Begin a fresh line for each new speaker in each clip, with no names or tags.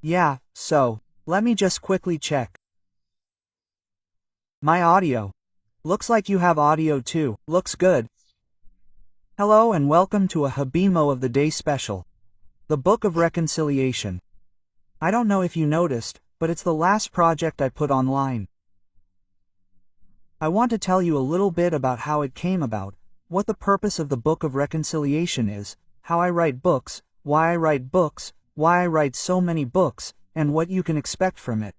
Yeah, so, let me just quickly check. My audio. Looks like you have audio too. Looks good. Hello and welcome to a Habimo of the Day special. The Book of Reconciliation. I don't know if you noticed, but it's the last project I put online. I want to tell you a little bit about how it came about, what the purpose of the Book of Reconciliation is, how I write books, why I write books, why I write so many books, and what you can expect from it.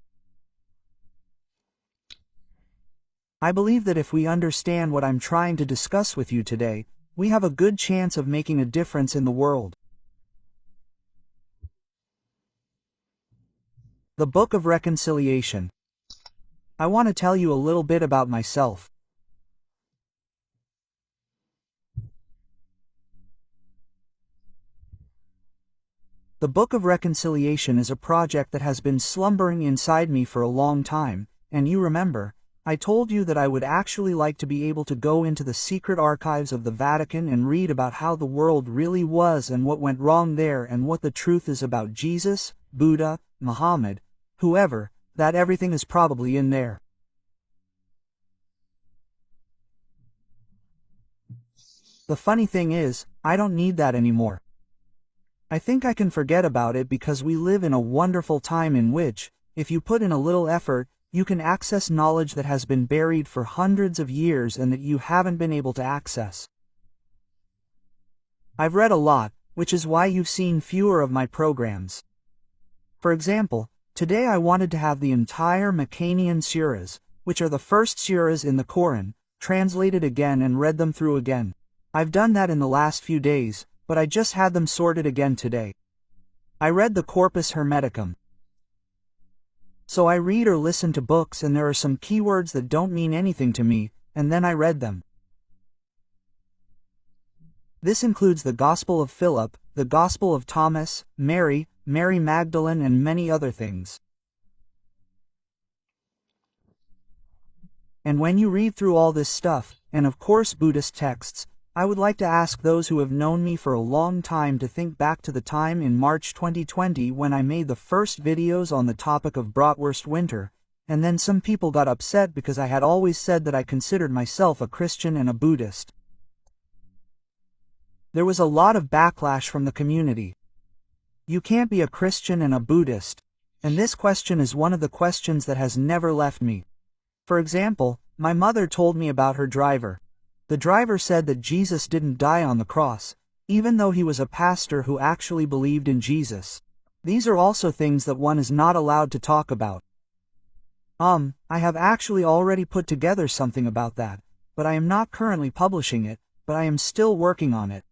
I believe that if we understand what I'm trying to discuss with you today, we have a good chance of making a difference in the world. The Book of Reconciliation. I want to tell you a little bit about myself. The Book of Reconciliation is a project that has been slumbering inside me for a long time, and you remember, I told you that I would actually like to be able to go into the secret archives of the Vatican and read about how the world really was and what went wrong there and what the truth is about Jesus, Buddha, Muhammad, whoever, that everything is probably in there. The funny thing is, I don't need that anymore. I think I can forget about it because we live in a wonderful time in which, if you put in a little effort, you can access knowledge that has been buried for hundreds of years and that you haven't been able to access. I've read a lot, which is why you've seen fewer of my programs. For example, today I wanted to have the entire Makkanian surahs, which are the first surahs in the Quran, translated again and read them through again. I've done that in the last few days, but I just had them sorted again today. I read the Corpus Hermeticum. So I read or listen to books and there are some keywords that don't mean anything to me, and then I read them. This includes the Gospel of Philip, the Gospel of Thomas, Mary Magdalene and many other things. And when you read through all this stuff, and of course Buddhist texts, I would like to ask those who have known me for a long time to think back to the time in March 2020 when I made the first videos on the topic of Bratwurst winter, and then some people got upset because I had always said that I considered myself a Christian and a Buddhist. There was a lot of backlash from the community. You can't be a Christian and a Buddhist, and this question is one of the questions that has never left me. For example, my mother told me about her driver. The driver said that Jesus didn't die on the cross, even though he was a pastor who actually believed in Jesus. These are also things that one is not allowed to talk about. I have actually already put together something about that, but I am not currently publishing it, but I am still working on it.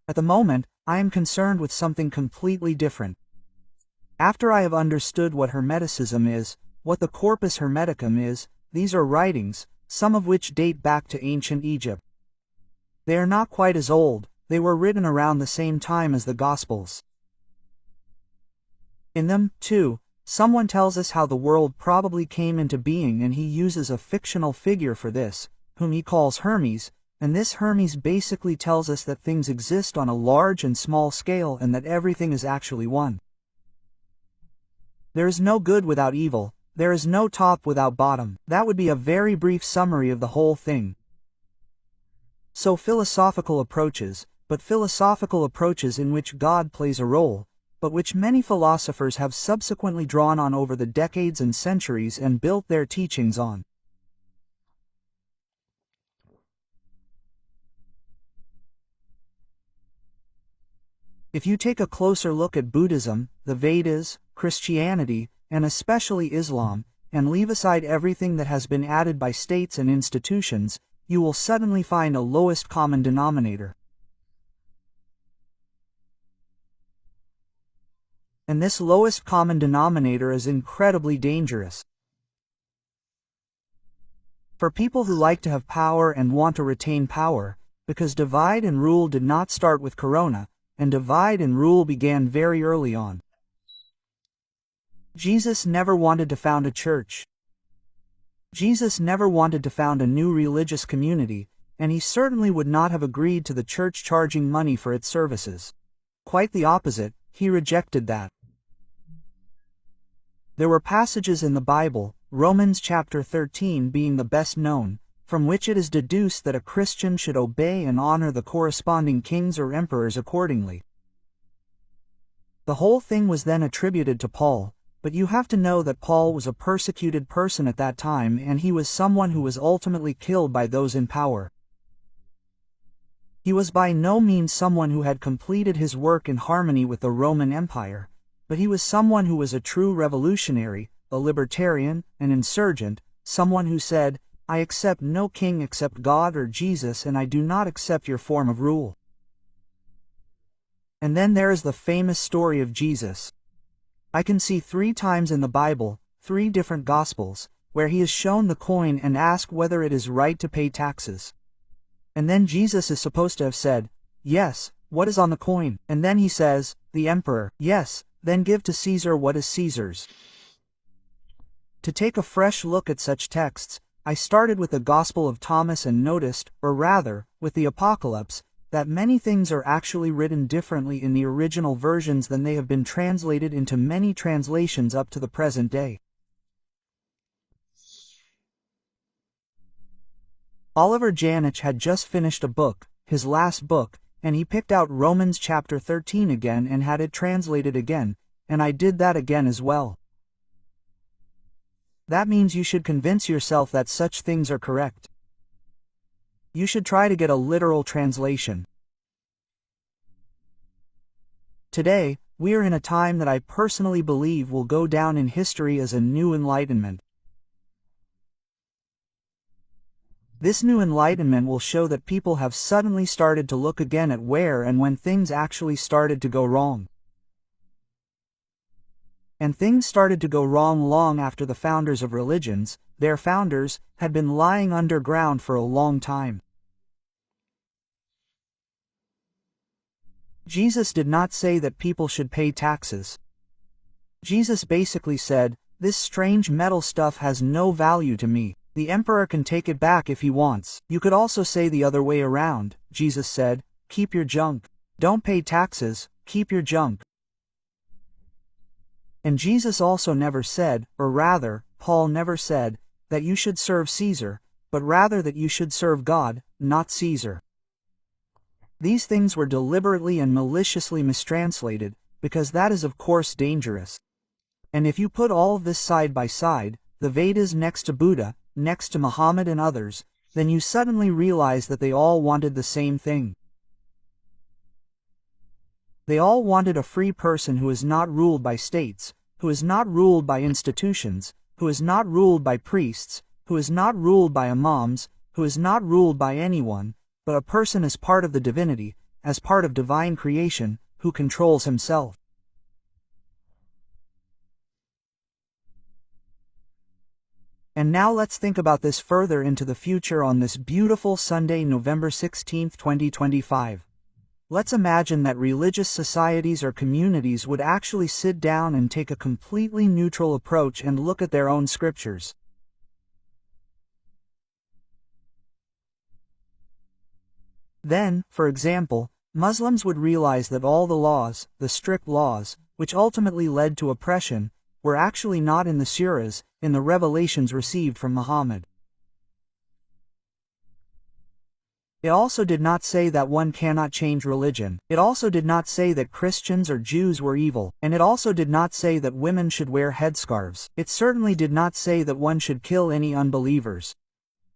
At the moment, I am concerned with something completely different. After I have understood what Hermeticism is, what the Corpus Hermeticum is, these are writings, some of which date back to ancient Egypt. They are not quite as old, they were written around the same time as the Gospels. In them, too, someone tells us how the world probably came into being and he uses a fictional figure for this, whom he calls Hermes, and this Hermes basically tells us that things exist on a large and small scale and that everything is actually one. There is no good without evil, there is no top without bottom. That would be a very brief summary of the whole thing. So philosophical approaches, but philosophical approaches in which God plays a role, but which many philosophers have subsequently drawn on over the decades and centuries and built their teachings on. If you take a closer look at Buddhism, the Vedas, Christianity, and especially Islam, and leave aside everything that has been added by states and institutions, you will suddenly find a lowest common denominator. And this lowest common denominator is incredibly dangerous. For people who like to have power and want to retain power, because divide and rule did not start with Corona, and divide and rule began very early on. Jesus never wanted to found a church. Jesus never wanted to found a new religious community, and he certainly would not have agreed to the church charging money for its services. Quite the opposite, he rejected that. There were passages in the Bible, Romans chapter 13 being the best known, from which it is deduced that a Christian should obey and honor the corresponding kings or emperors accordingly. The whole thing was then attributed to Paul, but you have to know that Paul was a persecuted person at that time, and he was someone who was ultimately killed by those in power. He was by no means someone who had completed his work in harmony with the Roman Empire, but he was someone who was a true revolutionary, a libertarian, an insurgent, someone who said, "I accept no king except God or Jesus, and I do not accept your form of rule." And then there is the famous story of Jesus. I can see 3 times in the Bible, 3 different Gospels, where he is shown the coin and asked whether it is right to pay taxes. And then Jesus is supposed to have said, "Yes, what is on the coin?" And then he says, "The emperor." "Yes, then give to Caesar what is Caesar's." To take a fresh look at such texts, I started with the Gospel of Thomas and noticed, or rather, with the Apocalypse, that many things are actually written differently in the original versions than they have been translated into many translations up to the present day. Oliver Janich had just finished a book, his last book, and he picked out Romans chapter 13 again and had it translated again, and I did that again as well. That means you should convince yourself that such things are correct. You should try to get a literal translation. Today, we are in a time that I personally believe will go down in history as a new enlightenment. This new enlightenment will show that people have suddenly started to look again at where and when things actually started to go wrong. And things started to go wrong long after the founders of religions, their founders, had been lying underground for a long time. Jesus did not say that people should pay taxes. Jesus basically said, "This strange metal stuff has no value to me. The emperor can take it back if he wants." You could also say the other way around. Jesus said, "Keep your junk. Don't pay taxes, keep your junk." And Jesus also never said, or rather, Paul never said, that you should serve Caesar, but rather that you should serve God, not Caesar. These things were deliberately and maliciously mistranslated, because that is of course dangerous. And if you put all of this side by side, the Vedas next to Buddha, next to Muhammad and others, then you suddenly realize that they all wanted the same thing. They all wanted a free person who is not ruled by states, who is not ruled by institutions, who is not ruled by priests, who is not ruled by imams, who is not ruled by anyone, but a person as part of the divinity, as part of divine creation, who controls himself. And now let's think about this further into the future on this beautiful Sunday, November 16, 2025. Let's imagine that religious societies or communities would actually sit down and take a completely neutral approach and look at their own scriptures. Then, for example, Muslims would realize that all the laws, the strict laws, which ultimately led to oppression, were actually not in the surahs, in the revelations received from Muhammad. It also did not say that one cannot change religion. It also did not say that Christians or Jews were evil, and it also did not say that women should wear headscarves. It certainly did not say that one should kill any unbelievers.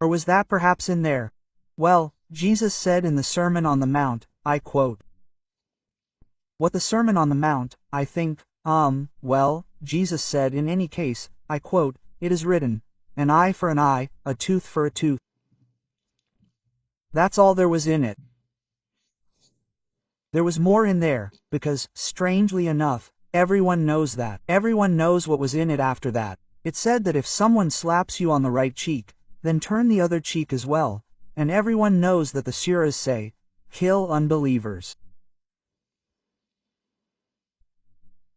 Or was that perhaps in there? Well, Jesus said in the Sermon on the Mount, I quote, "What the Sermon on the Mount, I think, well, Jesus said in any case, I quote, it is written, an eye for an eye, a tooth for a tooth." That's all there was in it. There was more in there, because, strangely enough, everyone knows that. Everyone knows what was in it after that. It said that if someone slaps you on the right cheek, then turn the other cheek as well, and everyone knows that the surahs say, kill unbelievers.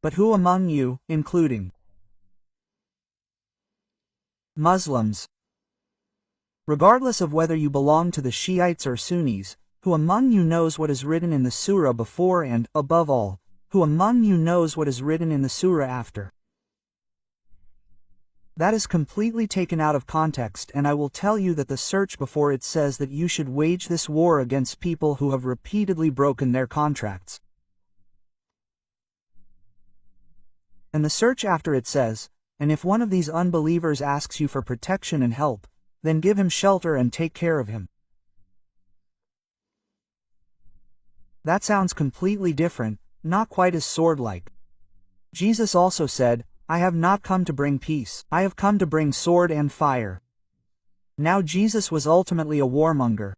But who among you, including Muslims, regardless of whether you belong to the Shiites or Sunnis, who among you knows what is written in the surah before and, above all, who among you knows what is written in the surah after? That is completely taken out of context, and I will tell you that the search before it says that you should wage this war against people who have repeatedly broken their contracts. And the search after it says, and if one of these unbelievers asks you for protection and help, then give him shelter and take care of him. That sounds completely different, not quite as sword-like. Jesus also said, I have not come to bring peace, I have come to bring sword and fire. Now Jesus was ultimately a warmonger.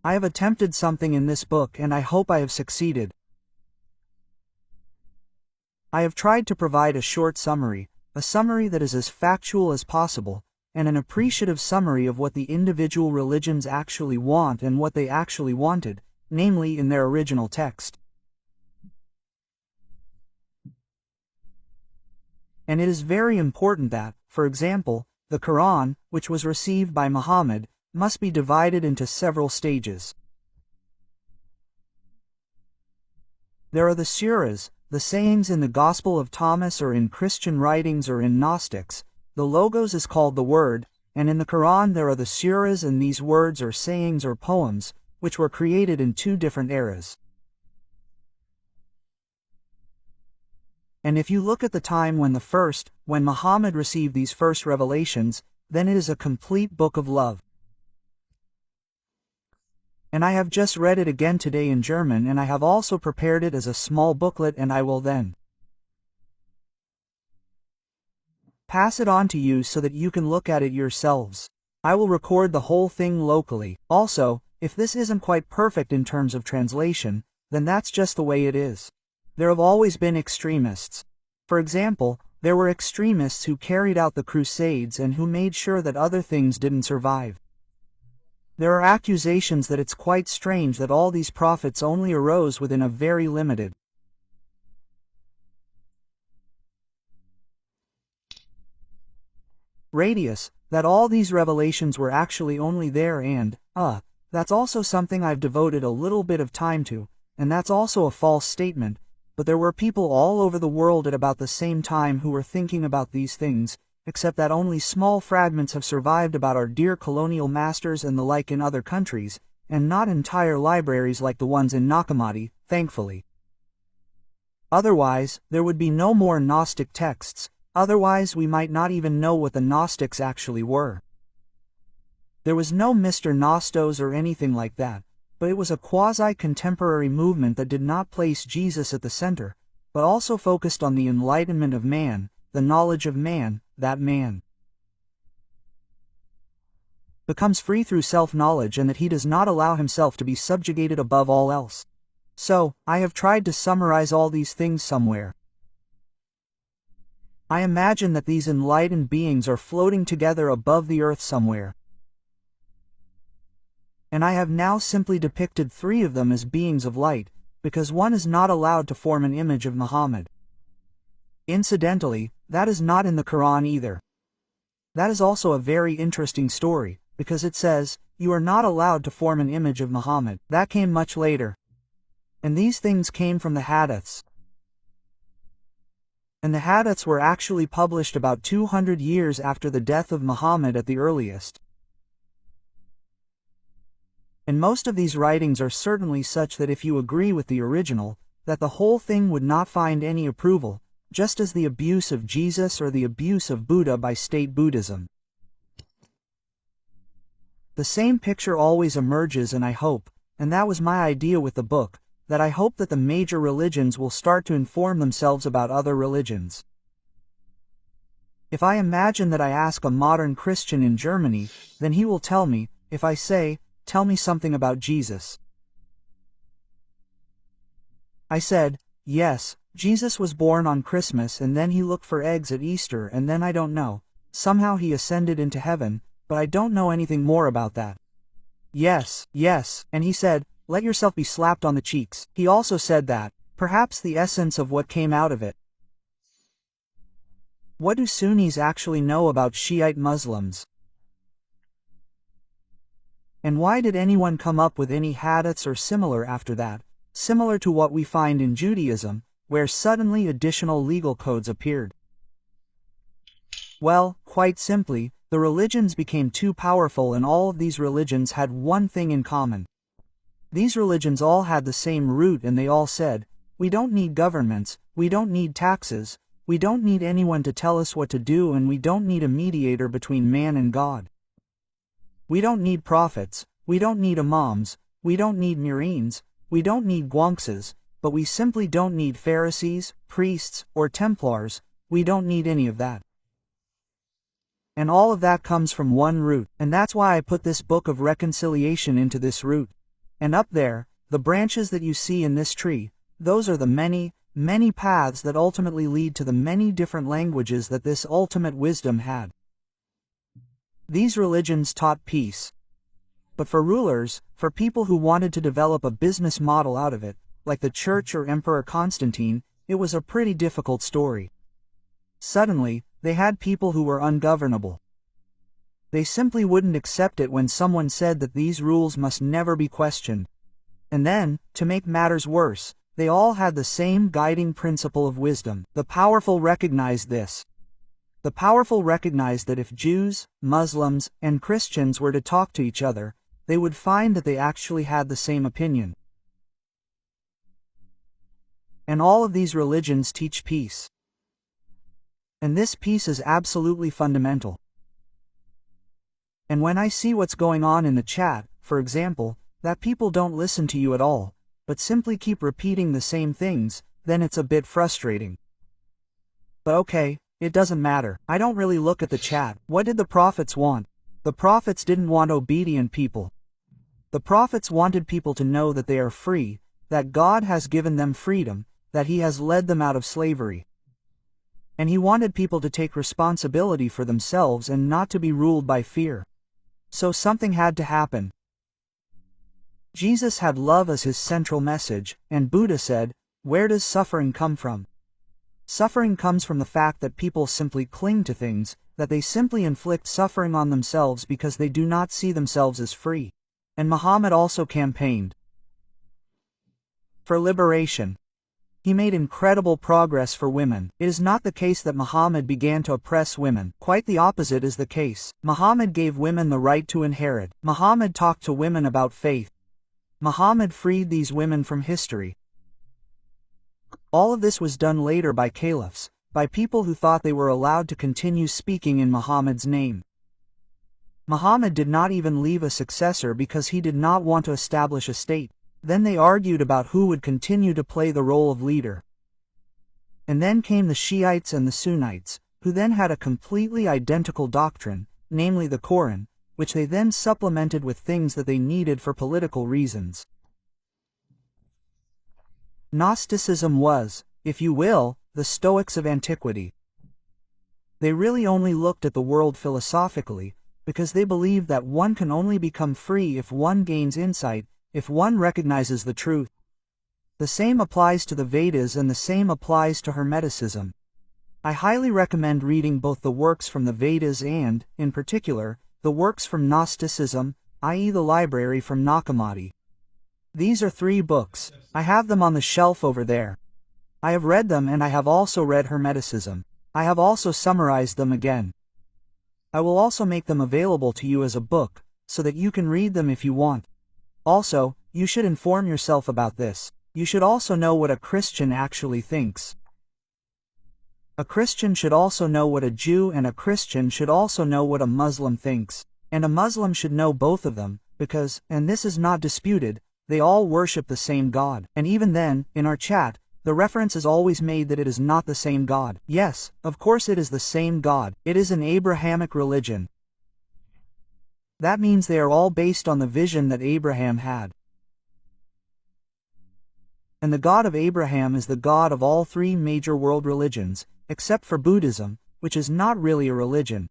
I have attempted something in this book and I hope I have succeeded. I have tried to provide a short summary, a summary that is as factual as possible, and an appreciative summary of what the individual religions actually want and what they actually wanted, namely in their original text. And it is very important that, for example, the Quran, which was received by Muhammad, must be divided into several stages. There are the surahs, the sayings in the Gospel of Thomas or in Christian writings or in Gnostics. The logos is called the Word, and in the Quran there are the surahs, and these words or sayings or poems, which were created in two different eras. And if you look at the time when Muhammad received these first revelations, then it is a complete book of love. And I have just read it again today in German, and I have also prepared it as a small booklet, and I will then pass it on to you so that you can look at it yourselves. I will record the whole thing locally. Also, if this isn't quite perfect in terms of translation, then that's just the way it is. There have always been extremists. For example, there were extremists who carried out the Crusades and who made sure that other things didn't survive. There are accusations that it's quite strange that all these prophets only arose within a very limited radius, that all these revelations were actually only there, and, that's also something I've devoted a little bit of time to, and that's also a false statement. But there were people all over the world at about the same time who were thinking about these things, except that only small fragments have survived about our dear colonial masters and the like in other countries, and not entire libraries like the ones in Nakamati, thankfully. Otherwise, there would be no more Gnostic texts, otherwise we might not even know what the Gnostics actually were. There was no Mr. Nostos or anything like that. But it was a quasi-contemporary movement that did not place Jesus at the center, but also focused on the enlightenment of man, the knowledge of man, that man becomes free through self-knowledge and that he does not allow himself to be subjugated above all else. So, I have tried to summarize all these things somewhere. I imagine that these enlightened beings are floating together above the earth somewhere. And I have now simply depicted 3 of them as beings of light, because one is not allowed to form an image of Muhammad. Incidentally, that is not in the Quran either. That is also a very interesting story, because it says, you are not allowed to form an image of Muhammad. That came much later. And these things came from the hadiths. And the hadiths were actually published about 200 years after the death of Muhammad at the earliest. And most of these writings are certainly such that if you agree with the original, that the whole thing would not find any approval, just as the abuse of Jesus or the abuse of Buddha by state Buddhism. The same picture always emerges, and I hope, and that was my idea with the book, that I hope that the major religions will start to inform themselves about other religions. If I imagine that I ask a modern Christian in Germany, then he will tell me, if I say, tell me something about Jesus. I said, yes, Jesus was born on Christmas and then he looked for eggs at Easter and then I don't know, somehow he ascended into heaven, but I don't know anything more about that. Yes, and he said, let yourself be slapped on the cheeks. He also said that, perhaps the essence of what came out of it. What do Sunnis actually know about Shiite Muslims? And why did anyone come up with any hadiths or similar after that, similar to what we find in Judaism, where suddenly additional legal codes appeared? Well, quite simply, the religions became too powerful, and all of these religions had one thing in common. These religions all had the same root, and they all said, we don't need governments, we don't need taxes, we don't need anyone to tell us what to do, and we don't need a mediator between man and God. We don't need prophets, we don't need imams, we don't need murines, we don't need guanxes, but we simply don't need Pharisees, priests, or Templars, we don't need any of that. And all of that comes from one root, and that's why I put this book of reconciliation into this root. And up there, the branches that you see in this tree, those are the many, many paths that ultimately lead to the many different languages that this ultimate wisdom had. These religions taught peace. But for rulers, for people who wanted to develop a business model out of it, like the Church or Emperor Constantine, it was a pretty difficult story. Suddenly, they had people who were ungovernable. They simply wouldn't accept it when someone said that these rules must never be questioned. And then, to make matters worse, they all had the same guiding principle of wisdom. The powerful recognized this. The powerful recognized that if Jews, Muslims, and Christians were to talk to each other, they would find that they actually had the same opinion. And all of these religions teach peace. And this peace is absolutely fundamental. And when I see what's going on in the chat, for example, that people don't listen to you at all, but simply keep repeating the same things, then it's a bit frustrating. But okay, it doesn't matter. I don't really look at the chat. What did the prophets want? The prophets didn't want obedient people. The prophets wanted people to know that they are free, that God has given them freedom, that He has led them out of slavery. And He wanted people to take responsibility for themselves and not to be ruled by fear. So something had to happen. Jesus had love as His central message, and Buddha said, where does suffering come from? Suffering comes from the fact that people simply cling to things, that they simply inflict suffering on themselves because they do not see themselves as free. And Muhammad also campaigned for liberation. He made incredible progress for women. It is not the case that Muhammad began to oppress women. Quite the opposite is the case. Muhammad gave women the right to inherit. Muhammad talked to women about faith. Muhammad freed these women from history. All of this was done later by caliphs, by people who thought they were allowed to continue speaking in Muhammad's name. Muhammad did not even leave a successor because he did not want to establish a state. Then they argued about who would continue to play the role of leader. And then came the Shiites and the Sunnites, who then had a completely identical doctrine, namely the Quran, which they then supplemented with things that they needed for political reasons. Gnosticism was, if you will, the Stoics of antiquity. They really only looked at the world philosophically, because they believed that one can only become free if one gains insight, if one recognizes the truth. The same applies to the Vedas and the same applies to Hermeticism. I highly recommend reading both the works from the Vedas and, in particular, the works from Gnosticism, i.e. the library from Nakamati. These are 3 books. I have them on the shelf over there. I have read them, and I have also read Hermeticism. I have also summarized them again. I will also make them available to you as a book, so that you can read them if you want. Also, you should inform yourself about this. You should also know what a Christian actually thinks. A Christian should also know what a Jew, and a Christian should also know what a Muslim thinks. And a Muslim should know both of them, because, and this is not disputed, they all worship the same God. And even then, in our chat, the reference is always made that it is not the same God. Yes, of course it is the same God. It is an Abrahamic religion. That means they are all based on the vision that Abraham had. And the God of Abraham is the God of all 3 major world religions, except for Buddhism, which is not really a religion.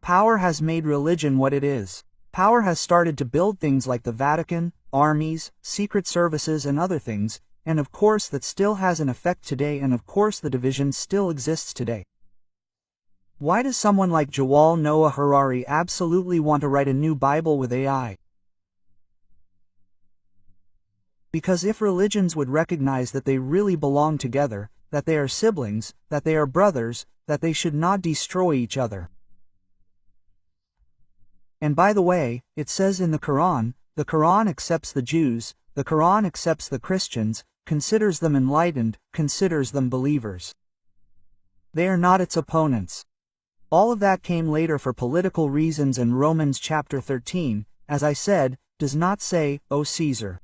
Power has made religion what it is. Power has started to build things like the Vatican, armies, secret services, and other things, and of course that still has an effect today, and of course the division still exists today. Why does someone like Yuval Noah Harari absolutely want to write a new Bible with AI? Because if religions would recognize that they really belong together, that they are siblings, that they are brothers, that they should not destroy each other. And by the way, it says in the Quran accepts the Jews, the Quran accepts the Christians, considers them enlightened, considers them believers. They are not its opponents. All of that came later for political reasons, and Romans chapter 13, as I said, does not say, "O Caesar."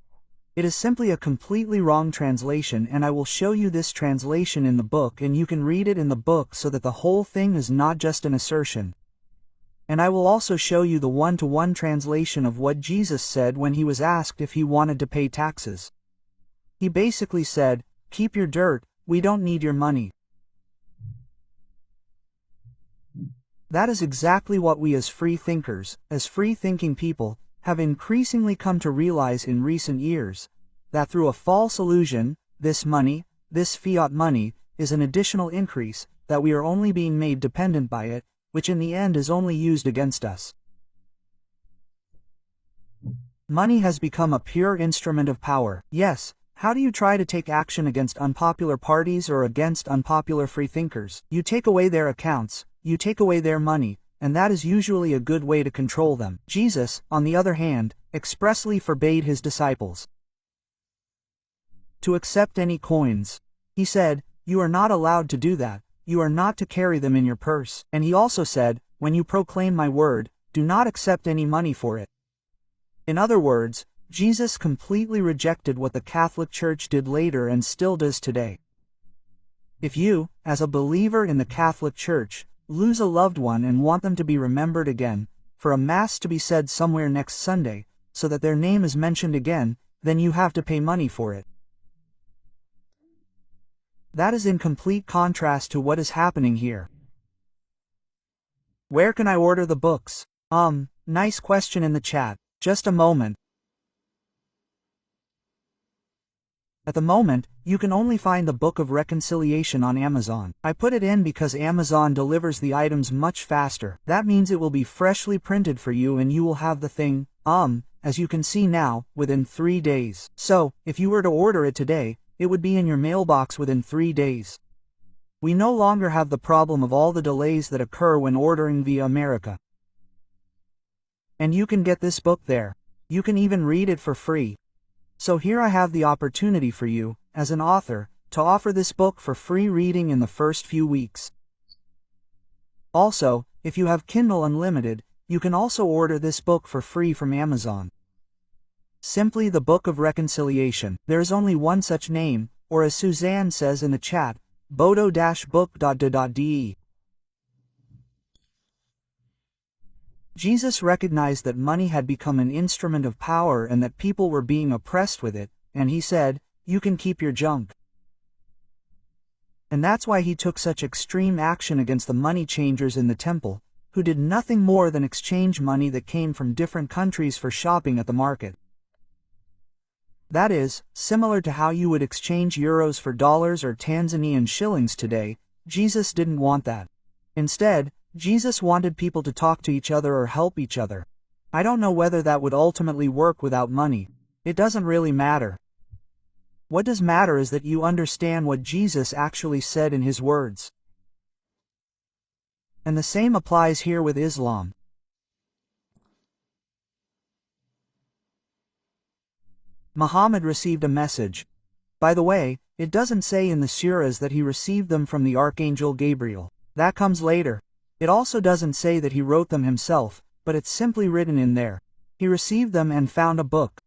It is simply a completely wrong translation, and I will show you this translation in the book, and you can read it in the book so that the whole thing is not just an assertion. And I will also show you the one-to-one translation of what Jesus said when he was asked if he wanted to pay taxes. He basically said, "Keep your dirt, we don't need your money." That is exactly what we as free thinkers, as free-thinking people, have increasingly come to realize in recent years, that through a false illusion, this money, this fiat money, is an additional increase, that we are only being made dependent by it, which in the end is only used against us. Money has become a pure instrument of power. Yes, how do you try to take action against unpopular parties or against unpopular freethinkers? You take away their accounts, you take away their money, and that is usually a good way to control them. Jesus, on the other hand, expressly forbade his disciples to accept any coins. He said, "You are not allowed to do that, you are not to carry them in your purse." And he also said, "When you proclaim my word, do not accept any money for it." In other words, Jesus completely rejected what the Catholic Church did later and still does today. If you, as a believer in the Catholic Church, lose a loved one and want them to be remembered again, for a Mass to be said somewhere next Sunday, so that their name is mentioned again, then you have to pay money for it. That is in complete contrast to what is happening here. Where can I order the books? Nice question in the chat. Just a moment. At the moment, you can only find the Book of Reconciliation on Amazon. I put it in because Amazon delivers the items much faster. That means it will be freshly printed for you and you will have the thing, as you can see now, within 3 days. So, if you were to order it today, it would be in your mailbox within 3 days. We no longer have the problem of all the delays that occur when ordering via America. And you can get this book there. You can even read it for free. So here I have the opportunity for you, as an author, to offer this book for free reading in the first few weeks. Also, if you have Kindle Unlimited, you can also order this book for free from Amazon. Simply the Book of Reconciliation. There is only one such name, or as Suzanne says in the chat, bodo-book.de. Jesus recognized that money had become an instrument of power and that people were being oppressed with it, and he said, "You can keep your junk." And that's why he took such extreme action against the money changers in the temple, who did nothing more than exchange money that came from different countries for shopping at the market. That is, similar to how you would exchange euros for dollars or Tanzanian shillings today. Jesus didn't want that. Instead, Jesus wanted people to talk to each other or help each other. I don't know whether that would ultimately work without money. It doesn't really matter. What does matter is that you understand what Jesus actually said in his words. And the same applies here with Islam. Muhammad received a message. By the way, it doesn't say in the surahs that he received them from the Archangel Gabriel. That comes later. It also doesn't say that he wrote them himself, but it's simply written in there. He received them and found a book.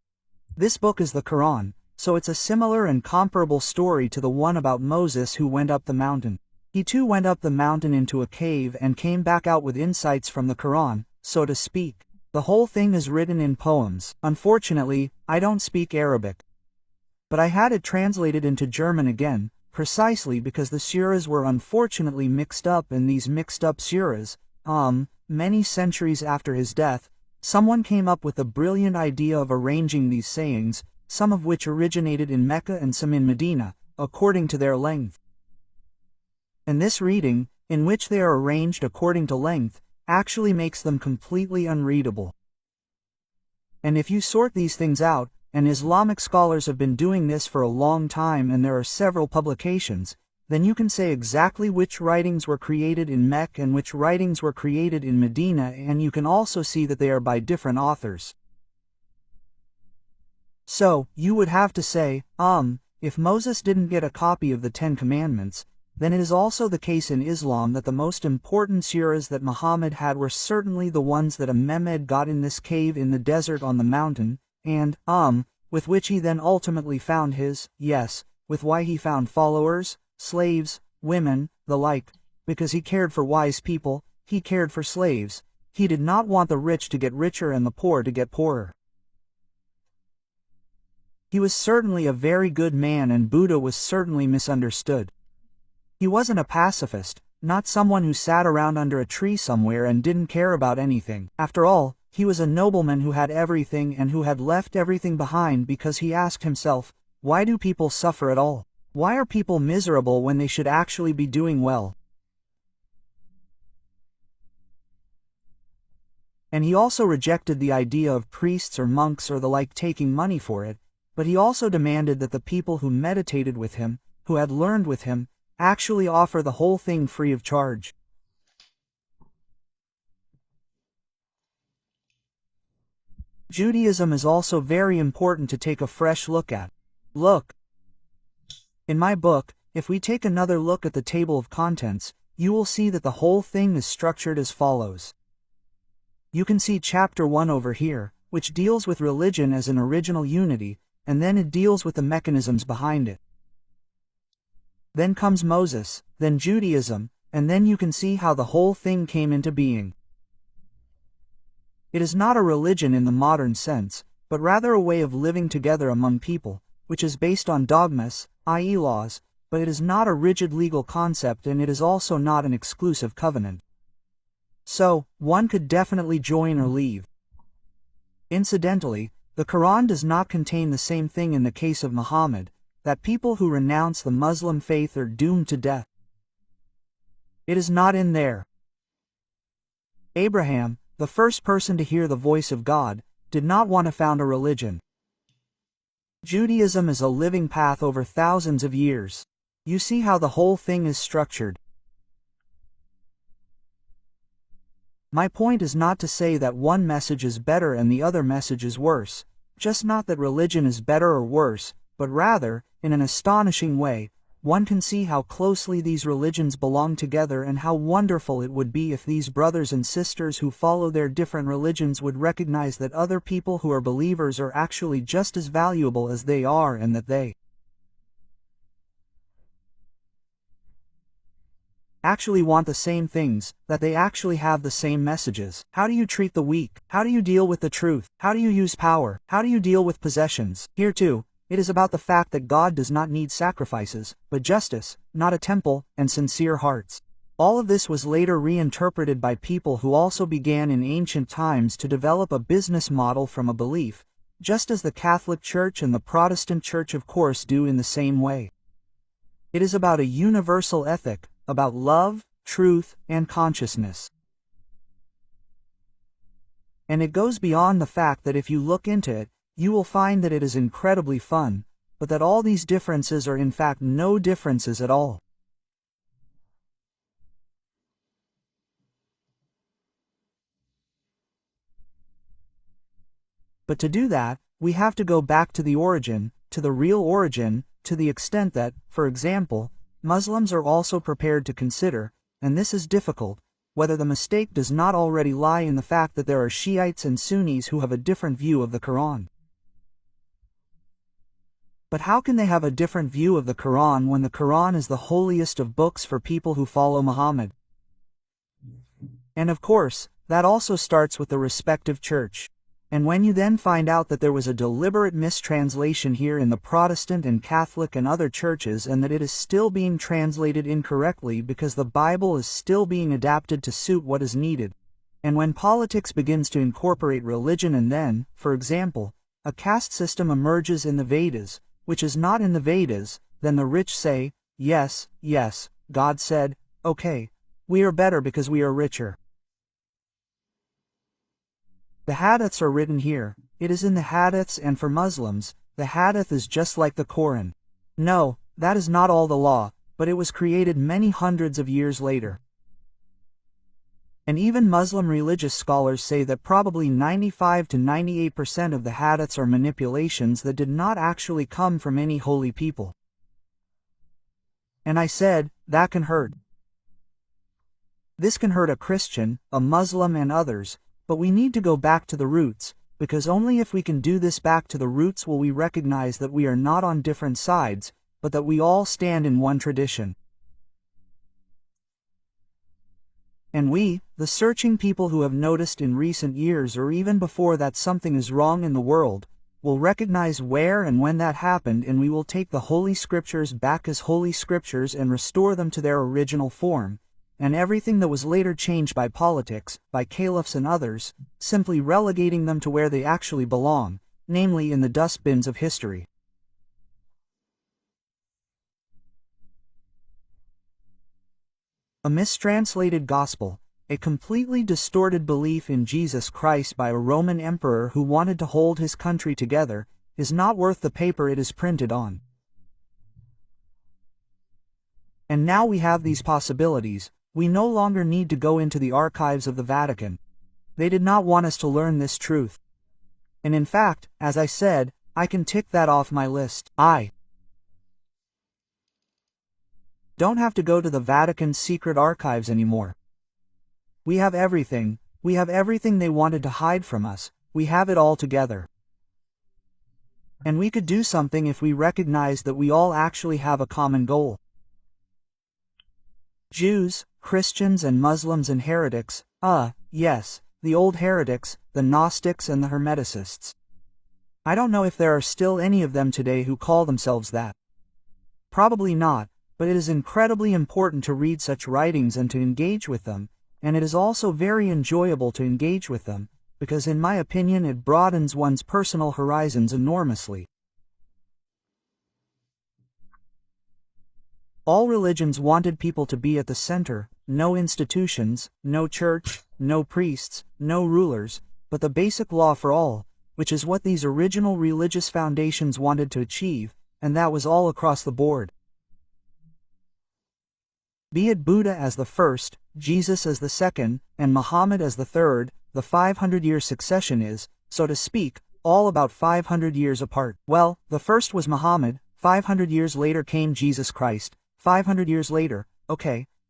This book is the Quran, so it's a similar and comparable story to the one about Moses who went up the mountain. He too went up the mountain into a cave and came back out with insights from the Quran, so to speak. The whole thing is written in poems. Unfortunately, I don't speak Arabic. But I had it translated into German again, precisely because the surahs were unfortunately mixed up, and these mixed up surahs, many centuries after his death, someone came up with the brilliant idea of arranging these sayings, some of which originated in Mecca and some in Medina, according to their length. And this reading, in which they are arranged according to length, actually makes them completely unreadable. And if you sort these things out, and Islamic scholars have been doing this for a long time and there are several publications, then you can say exactly which writings were created in Mecca and which writings were created in Medina, and you can also see that they are by different authors. So, you would have to say, if Moses didn't get a copy of the Ten Commandments, then it is also the case in Islam that the most important surahs that Muhammad had were certainly the ones that Mehmed got in this cave in the desert on the mountain, and, with which he then ultimately found his, with why he found followers, slaves, women, the like, because he cared for wise people, he cared for slaves, he did not want the rich to get richer and the poor to get poorer. He was certainly a very good man, and Buddha was certainly misunderstood. He wasn't a pacifist, not someone who sat around under a tree somewhere and didn't care about anything. After all, he was a nobleman who had everything and who had left everything behind because he asked himself, why do people suffer at all? Why are people miserable when they should actually be doing well? And he also rejected the idea of priests or monks or the like taking money for it, but he also demanded that the people who meditated with him, who had learned with him, actually offer the whole thing free of charge. Judaism is also very important to take a fresh look at. Look. In my book, if we take another look at the table of contents, you will see that the whole thing is structured as follows. You can see chapter 1 over here, which deals with religion as an original unity, and then it deals with the mechanisms behind it. Then comes Moses, then Judaism, and then you can see how the whole thing came into being. It is not a religion in the modern sense, but rather a way of living together among people, which is based on dogmas, i.e. laws, but it is not a rigid legal concept, and it is also not an exclusive covenant. So, one could definitely join or leave. Incidentally, the Quran does not contain the same thing in the case of Muhammad, that people who renounce the Muslim faith are doomed to death. It is not in there. Abraham, the first person to hear the voice of God, did not want to found a religion. Judaism is a living path over thousands of years. You see how the whole thing is structured. My point is not to say that one message is better and the other message is worse, just not that religion is better or worse, but rather, in an astonishing way, one can see how closely these religions belong together and how wonderful it would be if these brothers and sisters who follow their different religions would recognize that other people who are believers are actually just as valuable as they are, and that they actually want the same things, that they actually have the same messages. How do you treat the weak? How do you deal with the truth? How do you use power? How do you deal with possessions? Here too, it is about the fact that God does not need sacrifices, but justice, not a temple, and sincere hearts. All of this was later reinterpreted by people who also began in ancient times to develop a business model from a belief, just as the Catholic Church and the Protestant Church of course do in the same way. It is about a universal ethic, about love, truth, and consciousness. And it goes beyond the fact that if you look into it, you will find that it is incredibly fun, but that all these differences are in fact no differences at all. But to do that, we have to go back to the origin, to the real origin, to the extent that, for example, Muslims are also prepared to consider, and this is difficult, whether the mistake does not already lie in the fact that there are Shiites and Sunnis who have a different view of the Quran. But how can they have a different view of the Quran when the Quran is the holiest of books for people who follow Muhammad? And of course, that also starts with the respective church. And when you then find out that there was a deliberate mistranslation here in the Protestant and Catholic and other churches, and that it is still being translated incorrectly because the Bible is still being adapted to suit what is needed, and when politics begins to incorporate religion, and then, for example, a caste system emerges in the Vedas, which is not in the Vedas, then the rich say, yes, yes, God said, okay, we are better because we are richer. The hadiths are written here, it is in the hadiths, and for Muslims, the hadith is just like the Quran. No, that is not all the law, but it was created many hundreds of years later. And even Muslim religious scholars say that probably 95 to 98% of the hadiths are manipulations that did not actually come from any holy people. And I said, that can hurt. This can hurt a Christian, a Muslim and others, but we need to go back to the roots, because only if we can do this back to the roots will we recognize that we are not on different sides, but that we all stand in one tradition. And we, the searching people who have noticed in recent years or even before that something is wrong in the world, will recognize where and when that happened, and we will take the Holy Scriptures back as Holy Scriptures and restore them to their original form, and everything that was later changed by politics, by caliphs and others, simply relegating them to where they actually belong, namely in the dustbins of history. A mistranslated gospel, a completely distorted belief in Jesus Christ by a Roman emperor who wanted to hold his country together, is not worth the paper it is printed on. And now we have these possibilities, we no longer need to go into the archives of the Vatican. They did not want us to learn this truth. And in fact, as I said, I can tick that off my list. I don't have to go to the Vatican's secret archives anymore. We have everything they wanted to hide from us, we have it all together. And we could do something if we recognize that we all actually have a common goal. Jews, Christians and Muslims and heretics, yes, the old heretics, the Gnostics and the Hermeticists. I don't know if there are still any of them today who call themselves that. Probably not, but it is incredibly important to read such writings and to engage with them, and it is also very enjoyable to engage with them, because in my opinion it broadens one's personal horizons enormously. All religions wanted people to be at the center, no institutions, no church, no priests, no rulers, but the basic law for all, which is what these original religious foundations wanted to achieve, and that was all across the board. Be it Buddha as the first, Jesus as the second, and Muhammad as the third, the 500-year succession is, so to speak, all about 500 years apart. Well, the first was Muhammad, 500 years later came Jesus Christ, 500 years later,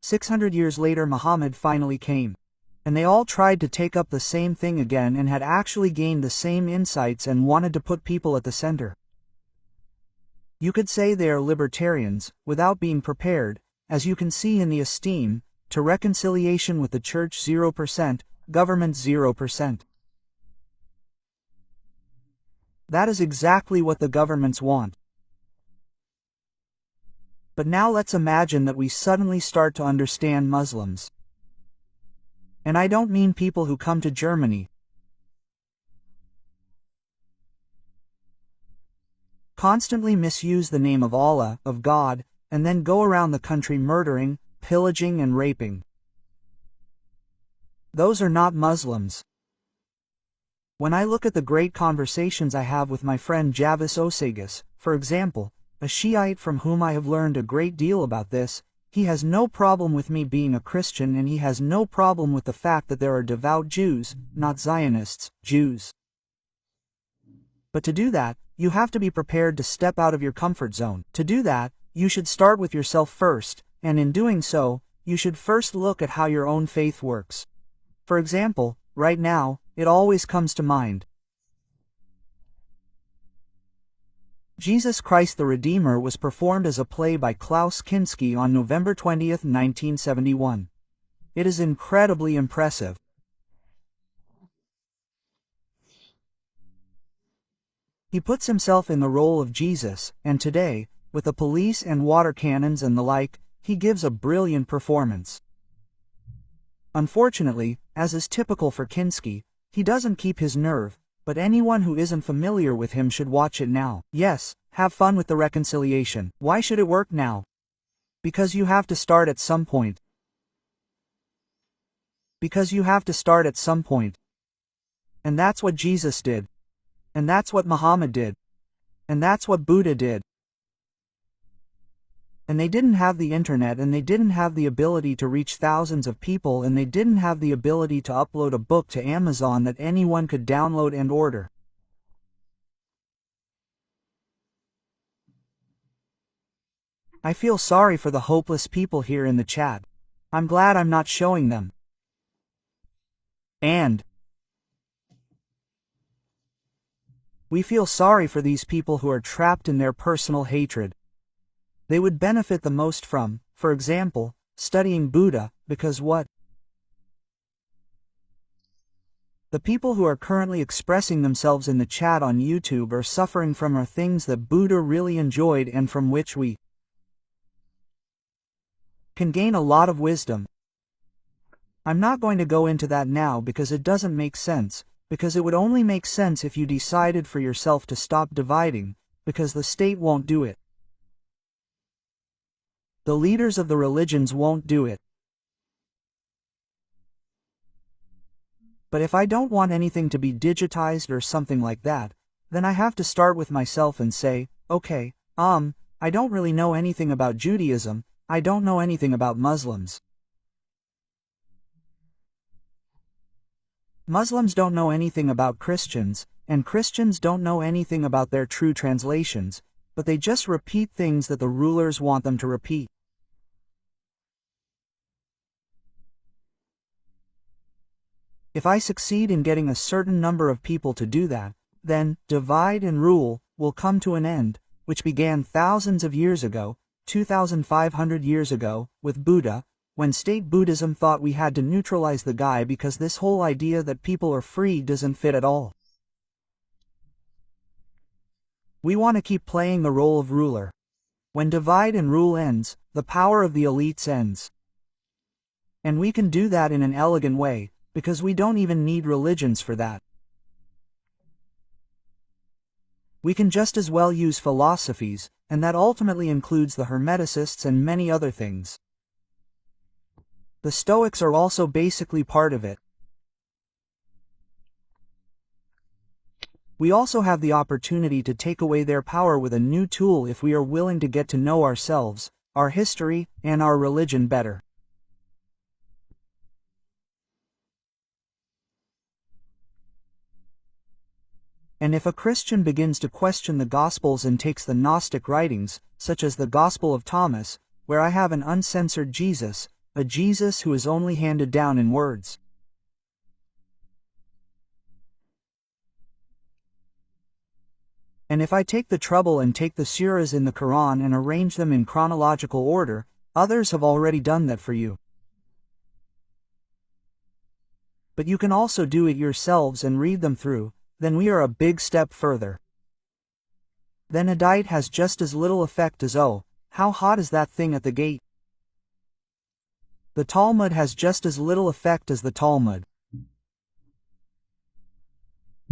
600 years later Muhammad finally came. And they all tried to take up the same thing again and had actually gained the same insights and wanted to put people at the center. You could say they are libertarians, without being prepared, as you can see in the esteem, to reconciliation with the church 0%, government 0%. That is exactly what the governments want. But now let's imagine that we suddenly start to understand Muslims. And I don't mean people who come to Germany, constantly misuse the name of Allah, of God, and then go around the country murdering, pillaging and raping. Those are not Muslims. When I look at the great conversations I have with my friend Javis Osegas, for example, a Shiite from whom I have learned a great deal about this, he has no problem with me being a Christian, and he has no problem with the fact that there are devout Jews, not Zionists, Jews. But to do that, you have to be prepared to step out of your comfort zone. To do that, you should start with yourself first, and in doing so, you should first look at how your own faith works. For example, right now, it always comes to mind. Jesus Christ the Redeemer was performed as a play by Klaus Kinski on November 20, 1971. It is incredibly impressive. He puts himself in the role of Jesus, and today, with the police and water cannons and the like, he gives a brilliant performance. Unfortunately, as is typical for Kinski, he doesn't keep his nerve, but anyone who isn't familiar with him should watch it now. Yes, have fun with the reconciliation. Why should it work now? Because you have to start at some point. Because you have to start at some point. And that's what Jesus did. And that's what Muhammad did. And that's what Buddha did. And they didn't have the internet, and they didn't have the ability to reach thousands of people, and they didn't have the ability to upload a book to Amazon that anyone could download and order. I feel sorry for the hopeless people here in the chat. I'm glad I'm not showing them. And we feel sorry for these people who are trapped in their personal hatred. They would benefit the most from, for example, studying Buddha, because what the people who are currently expressing themselves in the chat on YouTube are suffering from are things that Buddha really enjoyed and from which we can gain a lot of wisdom. I'm not going to go into that now because it doesn't make sense, because it would only make sense if you decided for yourself to stop dividing, because the state won't do it. The leaders of the religions won't do it. But if I don't want anything to be digitized or something like that, then I have to start with myself and say, okay, I don't really know anything about Judaism, I don't know anything about Muslims. Muslims don't know anything about Christians, and Christians don't know anything about their true translations, but they just repeat things that the rulers want them to repeat. If I succeed in getting a certain number of people to do that, then divide and rule will come to an end, which began thousands of years ago, 2,500 years ago, with Buddha, when state Buddhism thought we had to neutralize the guy because this whole idea that people are free doesn't fit at all. We want to keep playing the role of ruler. When divide and rule ends, the power of the elites ends. And we can do that in an elegant way, because we don't even need religions for that. We can just as well use philosophies, and that ultimately includes the Hermeticists and many other things. The Stoics are also basically part of it. We also have the opportunity to take away their power with a new tool if we are willing to get to know ourselves, our history, and our religion better. And if a Christian begins to question the Gospels and takes the Gnostic writings, such as the Gospel of Thomas, where I have an uncensored Jesus, a Jesus who is only handed down in words. And if I take the trouble and take the surahs in the Quran and arrange them in chronological order, others have already done that for you. But you can also do it yourselves and read them through, then we are a big step further. Then a diet has just as little effect as oh, how hot is that thing at the gate? The Talmud has just as little effect as the Talmud.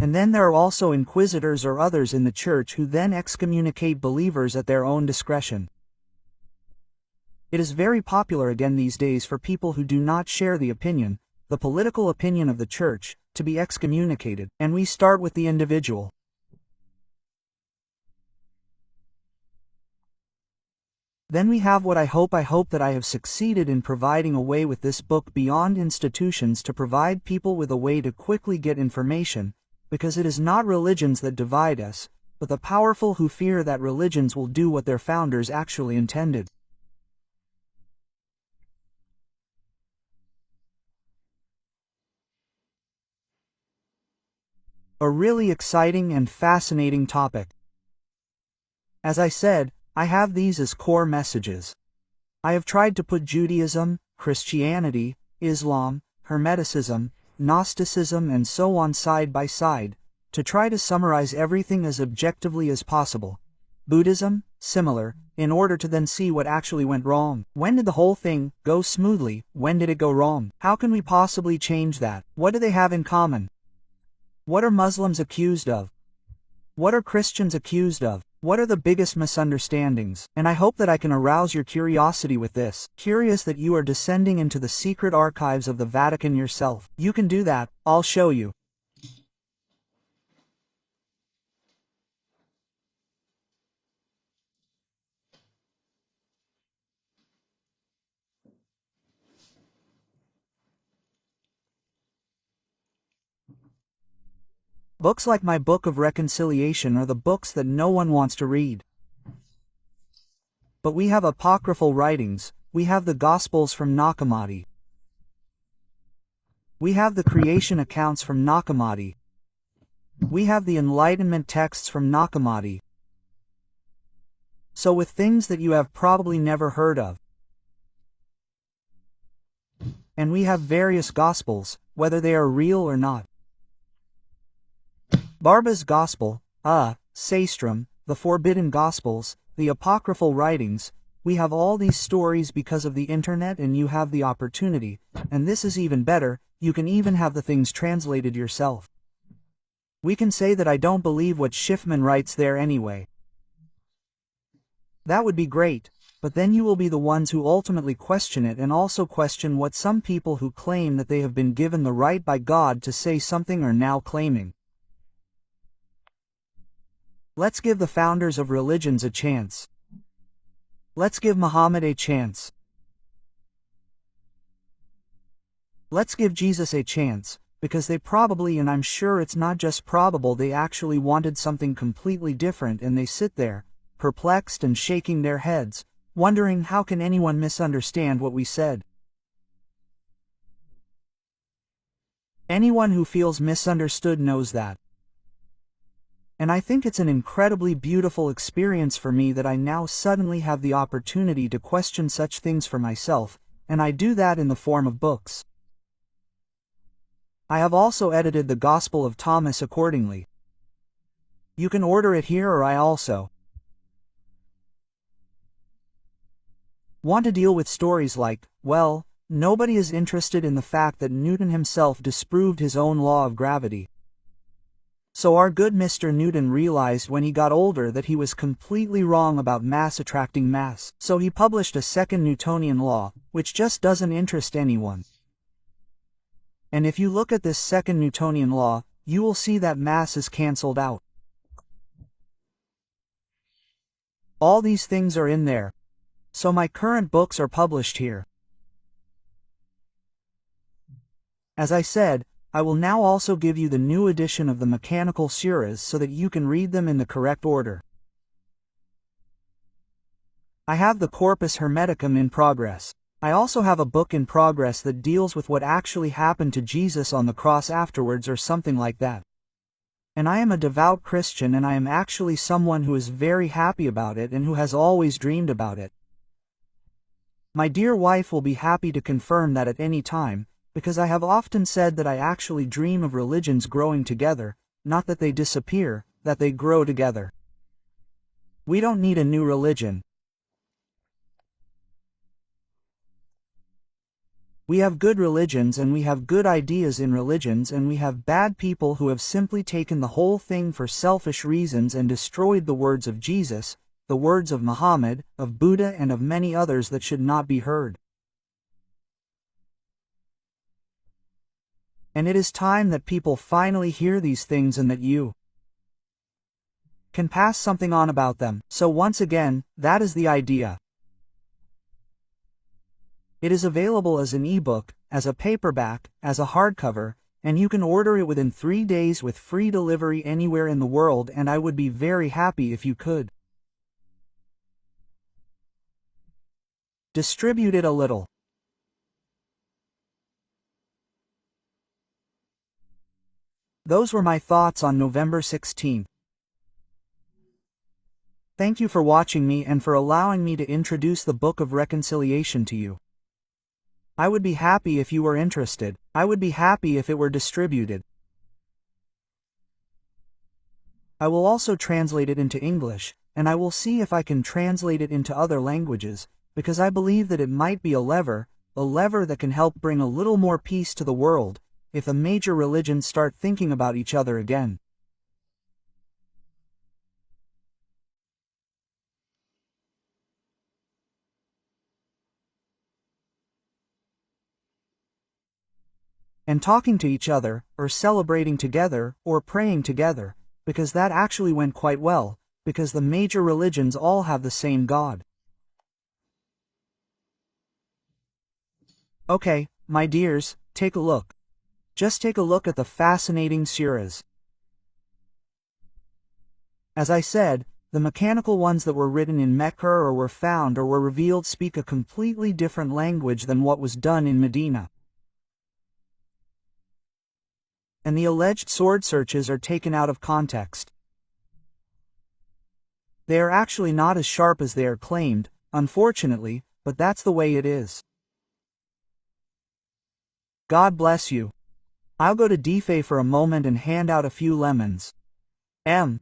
And then there are also inquisitors or others in the church who then excommunicate believers at their own discretion. It is very popular again these days for people who do not share the opinion, the political opinion of the church, to be excommunicated, and we start with the individual. Then we have what I hope that I have succeeded in providing a way with this book beyond institutions to provide people with a way to quickly get information, because it is not religions that divide us, but the powerful who fear that religions will do what their founders actually intended. A really exciting and fascinating topic. As I said, I have these as core messages. I have tried to put Judaism, Christianity, Islam, Hermeticism, Gnosticism and so on side by side, to try to summarize everything as objectively as possible. Buddhism, similar, in order to then see what actually went wrong. When did the whole thing go smoothly? When did it go wrong? How can we possibly change that? What do they have in common? What are Muslims accused of? What are Christians accused of? What are the biggest misunderstandings? And I hope that I can arouse your curiosity with this. Curious that you are descending into the secret archives of the Vatican yourself. You can do that, I'll show you. Books like my Book of Reconciliation are the books that no one wants to read. But we have apocryphal writings, we have the Gospels from Nag Hammadi. We have the creation accounts from Nag Hammadi. We have the Enlightenment texts from Nag Hammadi. So with things that you have probably never heard of. And we have various Gospels, whether they are real or not. Barba's Gospel, Saestrom, the Forbidden Gospels, the apocryphal writings, we have all these stories because of the internet, and you have the opportunity, and this is even better, you can even have the things translated yourself. We can say that I don't believe what Schiffmann writes there anyway. That would be great, but then you will be the ones who ultimately question it and also question what some people who claim that they have been given the right by God to say something are now claiming. Let's give the founders of religions a chance. Let's give Muhammad a chance. Let's give Jesus a chance, because they probably, and I'm sure it's not just probable, they actually wanted something completely different, and they sit there, perplexed and shaking their heads, wondering how can anyone misunderstand what we said. Anyone who feels misunderstood knows that. And I think it's an incredibly beautiful experience for me that I now suddenly have the opportunity to question such things for myself, and I do that in the form of books. I have also edited the Gospel of Thomas accordingly. You can order it here, or I also want to deal with stories like, well, nobody is interested in the fact that Newton himself disproved his own law of gravity. So our good Mr. Newton realized when he got older that he was completely wrong about mass attracting mass, so he published a second Newtonian law, which just doesn't interest anyone. And if you look at this second Newtonian law, you will see that mass is cancelled out. All these things are in there. So my current books are published here. As I said, I will now also give you the new edition of the mechanical suras so that you can read them in the correct order. I have the Corpus Hermeticum in progress. I also have a book in progress that deals with what actually happened to Jesus on the cross afterwards, or something like that. And I am a devout Christian, and I am actually someone who is very happy about it and who has always dreamed about it. My dear wife will be happy to confirm that at any time, because I have often said that I actually dream of religions growing together, not that they disappear, that they grow together. We don't need a new religion. We have good religions, and we have good ideas in religions, and we have bad people who have simply taken the whole thing for selfish reasons and destroyed the words of Jesus, the words of Muhammad, of Buddha, and of many others that should not be heard. And it is time that people finally hear these things and that you can pass something on about them. So once again, that is the idea. It is available as an ebook, as a paperback, as a hardcover, and you can order it within 3 days with free delivery anywhere in the world, and I would be very happy if you could distribute it a little. Those were my thoughts on November 16th. Thank you for watching me and for allowing me to introduce the Book of Reconciliation to you. I would be happy if you were interested. I would be happy if it were distributed. I will also translate it into English, and I will see if I can translate it into other languages, because I believe that it might be a lever that can help bring a little more peace to the world, if the major religions start thinking about each other again. And talking to each other, or celebrating together, or praying together, because that actually went quite well, because the major religions all have the same God. Okay, my dears, take a look. Just take a look at the fascinating suras. As I said, the mechanical ones that were written in Mecca or were found or were revealed speak a completely different language than what was done in Medina. And the alleged sword searches are taken out of context. They are actually not as sharp as they are claimed, unfortunately, but that's the way it is. God bless you. I'll go to Dife for a moment and hand out a few lemons. M.